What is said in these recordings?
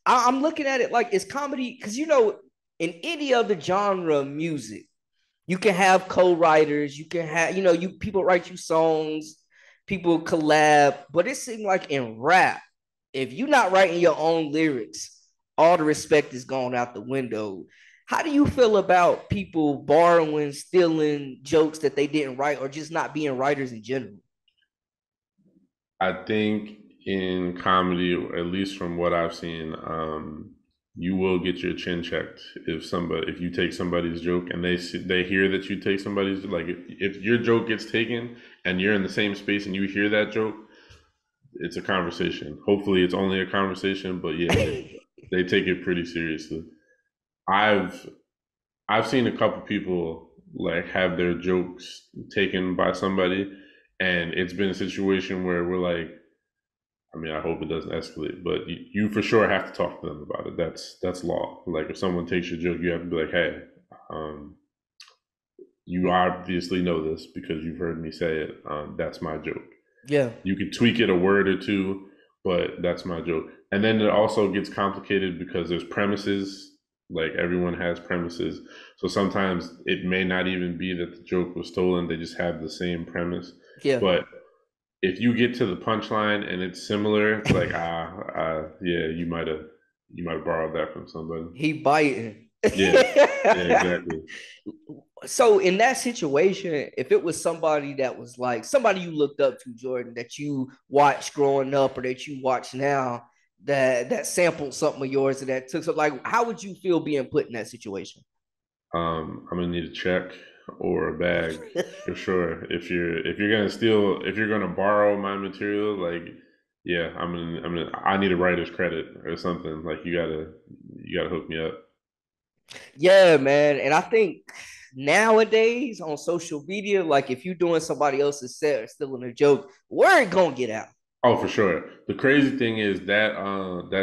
I'm looking at it like it's comedy because in any other genre of music, you can have co-writers, you can have you people write you songs, people collab, but it seems like in rap, if you're not writing your own lyrics, all the respect is gone out the window. How do you feel about people borrowing, stealing jokes that they didn't write, or just not being writers in general? I think in comedy, at least from what I've seen, you will get your chin checked if you take somebody's joke and they hear that you take somebody's like if your joke gets taken and you're in the same space and you hear that joke, it's a conversation. Hopefully, it's only a conversation, but yeah, they take it pretty seriously. I've I've seen a couple people like have their jokes taken by somebody, and it's been a situation where we're like, I mean, I hope it doesn't escalate, but you for sure have to talk to them about it. That's law. Like if someone takes your joke, you have to be like, hey, um, you obviously know this because you've heard me say it. That's my joke. Yeah. You could tweak it a word or two, but that's my joke. And then it also gets complicated because there's premises. Like everyone has premises. So sometimes it may not even be that the joke was stolen. They just have the same premise. Yeah. But if you get to the punchline and it's similar, it's like yeah, you might have borrowed that from somebody. He biting. Yeah, yeah, exactly. So in that situation, if it was somebody that was like somebody you looked up to, Jordan, that you watched growing up or that you watch now, that sampled something of yours and that took so like, how would you feel being put in that situation? I'm gonna need a check or a bag for sure. If you're gonna borrow my material, like yeah, I need a writer's credit or something. Like you gotta hook me up. Yeah, man. And I think nowadays on social media, like if you're doing somebody else's set or stealing a joke, word gonna get out. Oh, for sure. The crazy thing is that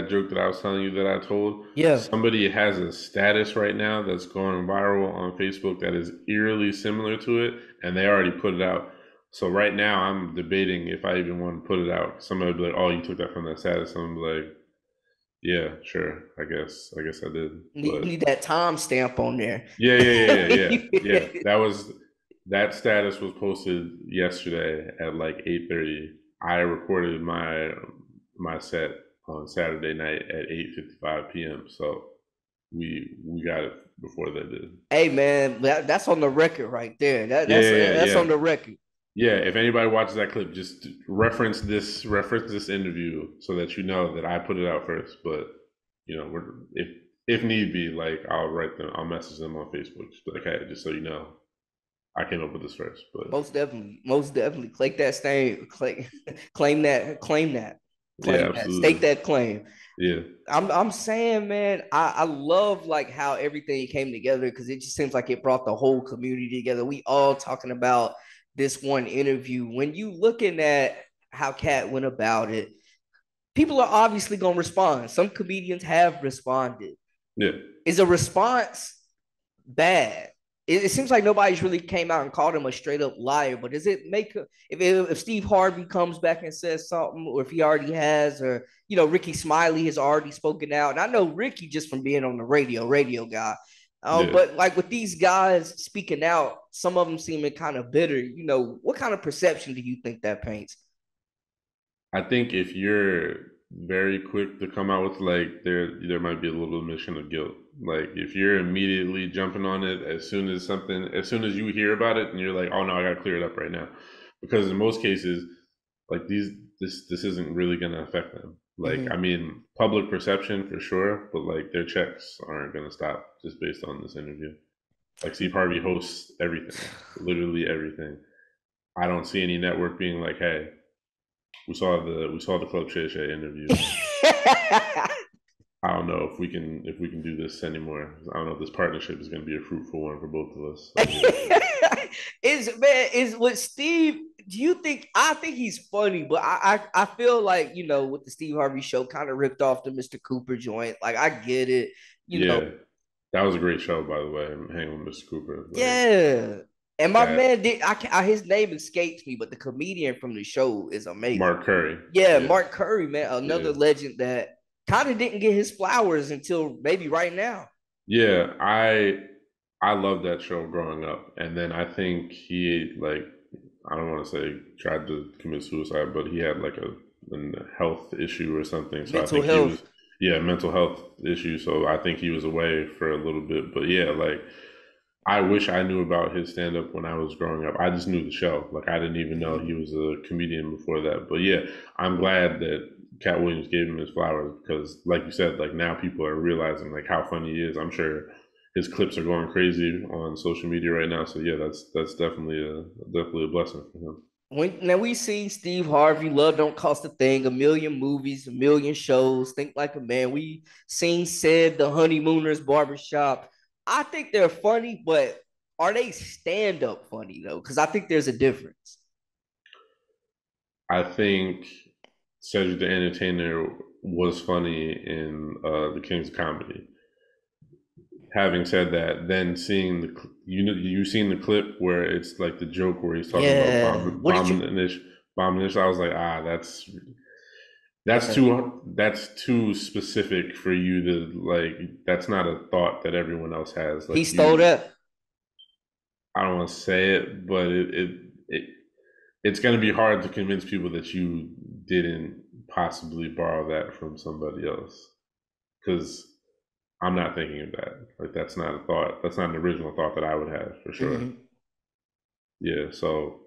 joke that I was telling you that I told, Yeah. somebody has a status right now that's going viral on Facebook that is eerily similar to it, and they already put it out. So right now I'm debating if I even want to put it out. Somebody would be like, "Oh, you took that from that status." And I'm like, "Yeah, sure. I guess I did." Need, But need that time stamp on there. yeah, yeah, yeah, yeah, yeah, yeah. That status was posted yesterday at like 8:30. I recorded my set on Saturday night at 8:55 p.m. So we got it before they did. Hey man, that's on the record right there. That Yeah, that's yeah, yeah, that's yeah. on the record. Yeah, if anybody watches that clip, just reference this interview so that you know that I put it out first. But if need be, like I'll message them on Facebook, just be like, hey, just so you know, I came up with this first. But Most definitely. Claim that stain. yeah, Claim that. Stake absolutely, that claim. yeah, I'm saying, man, I love like how everything came together because it just seems like it brought the whole community together. We all talking about this one interview. When you looking at how Cat went about it, people are obviously gonna respond. Some comedians have responded. yeah. Is a response bad? It seems like nobody's really came out and called him a straight up liar. But does it make if Steve Harvey comes back and says something, or if he already has, or Ricky Smiley has already spoken out, and I know Ricky just from being on the radio guy. Yeah, But like with these guys speaking out, some of them seeming kind of bitter. What kind of perception do you think that paints? I think if you're very quick to come out with like there might be a little admission of guilt. Like if you're immediately jumping on it as soon as you hear about it and you're like, oh no, I gotta clear it up right now. Because in most cases, like this isn't really gonna affect them. Like I Mm-hmm. mean, public perception for sure, but like their checks aren't gonna stop just based on this interview. Like Steve Harvey hosts everything, literally everything. I don't see any network being like, hey, we saw the Club Shay Shay interview. I don't know if we can do this anymore. I don't know if this partnership is going to be a fruitful one for both of us. So, yeah. Is with Steve? Do you think? I think he's funny, but I feel like with the Steve Harvey show, kind of ripped off the Mr. Cooper joint. Like I get it, you know. Yeah, that was a great show, by the way. I'm hanging with Mr. Cooper. Like Yeah, and my that, man did. His name escapes me, but the comedian from the show is amazing. Mark Curry. Yeah, Yeah, Mark Curry, man, yeah, another legend that. kind of didn't get his flowers until maybe right now. Yeah, I love that show growing up, and then I think he like I don't want to say tried to commit suicide, but he had like a health issue or something. So I Mental think he health. was yeah mental health issue. So I think he was away for a little bit. But yeah, like I wish I knew about his stand up when I was growing up. I just knew the show. Like I didn't even know he Mhm. was a comedian before that. But yeah, I'm glad that Cat Williams gave him his flowers because, like you said, like now people are realizing like how funny he is. I'm sure his clips are going crazy on social media right now. So yeah, that's definitely a blessing for him. When now we see Steve Harvey, Love Don't Cost a Thing, a million movies, a million shows, Think Like a Man. We seen Said, The Honeymooners, Barbershop. I think they're funny, but are they stand up funny though? Because I think there's a difference. I think Cedric the Entertainer was funny in the King's Comedy. Having said that, then seeing you seen the clip where it's like the joke where he's talking about Yeah. What did you? bombing this. I was like, that's Yeah. too specific for you to like. That's not a thought that everyone else has. He Like stole that. I don't want to say it, but it it's going to be hard to convince people that you didn't possibly borrow that from somebody else because I'm not thinking of that. Like that's not a thought. That's not an original thought that I would have for sure. Mhm. Yeah. So,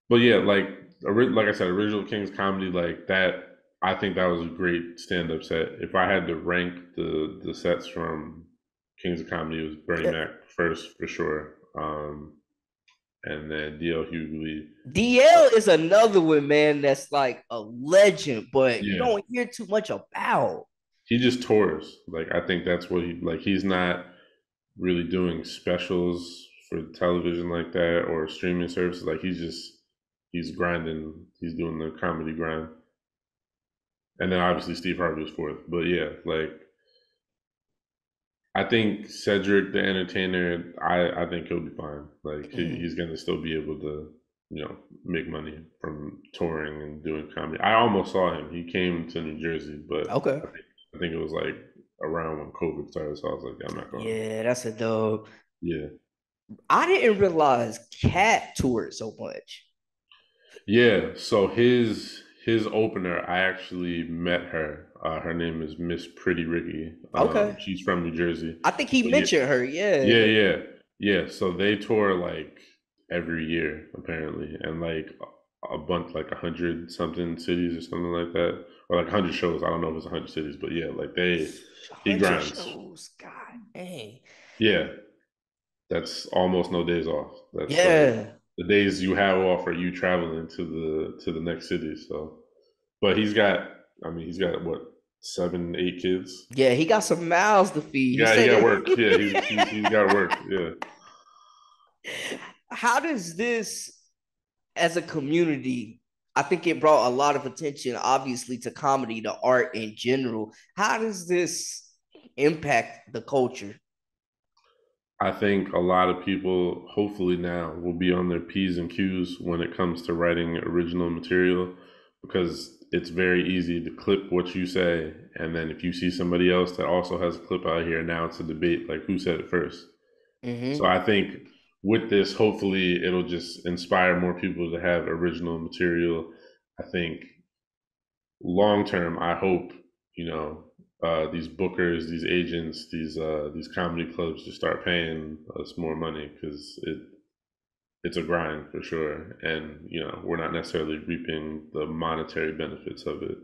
but yeah, like I said, original King's Comedy like that. I think that was a great stand up set. If I had to rank the sets from Kings of Comedy, it was Bernie Yeah. Mac first for sure, and then DL Hughley. DL is another one, man. That's like a legend, but you Yeah, don't hear too much about. he just tours. Like I think that's what he like. He's not really doing specials for television like that or streaming services. Like he's grinding. He's doing the comedy grind. And then obviously Steve Harvey was fourth. But yeah, like I think Cedric the Entertainer, I think he'll be fine. Like Mhm. he's gonna still be able to, make money from touring and doing comedy. I almost saw him. He came to New Jersey, but Okay. I think it was like around when COVID started. So I was like, yeah, I'm not going. Yeah, that's a dub. Yeah. I didn't realize Cat toured so much. Yeah, so his opener, I actually met her. Her name is Miss Pretty Ricky. Okay. She's from New Jersey. I think he But yeah, mentioned her. yeah, Yeah. yeah, yeah. So they tour like every year apparently, and like a bunch, like 100 something cities or something like that, or like 100 shows. I don't know if it's 100 cities, but yeah, like he 100 grinds. shows. God dang. Yeah, that's almost no days off. That's like Yeah. the days you have off are you traveling to the next city. So, but he's got what 7, 8 kids. Yeah, he got some mouths to feed. He He said got work. Yeah, it. he's got work. Yeah, How does this, as a community, I think it brought a lot of attention, obviously, to comedy, to art in general. How does this impact the culture? I think a lot of people hopefully now will be on their P's and Q's when it comes to writing original material because it's very easy to clip what you say and then if you see somebody else that also has a clip out here, now it's a debate like who said it first. So Mm-hmm. I think with this, hopefully, it'll just inspire more people to have original material. I think long term, I hope these bookers, these agents, these comedy clubs just start paying us more money because it's a grind for sure, and we're not necessarily reaping the monetary benefits of it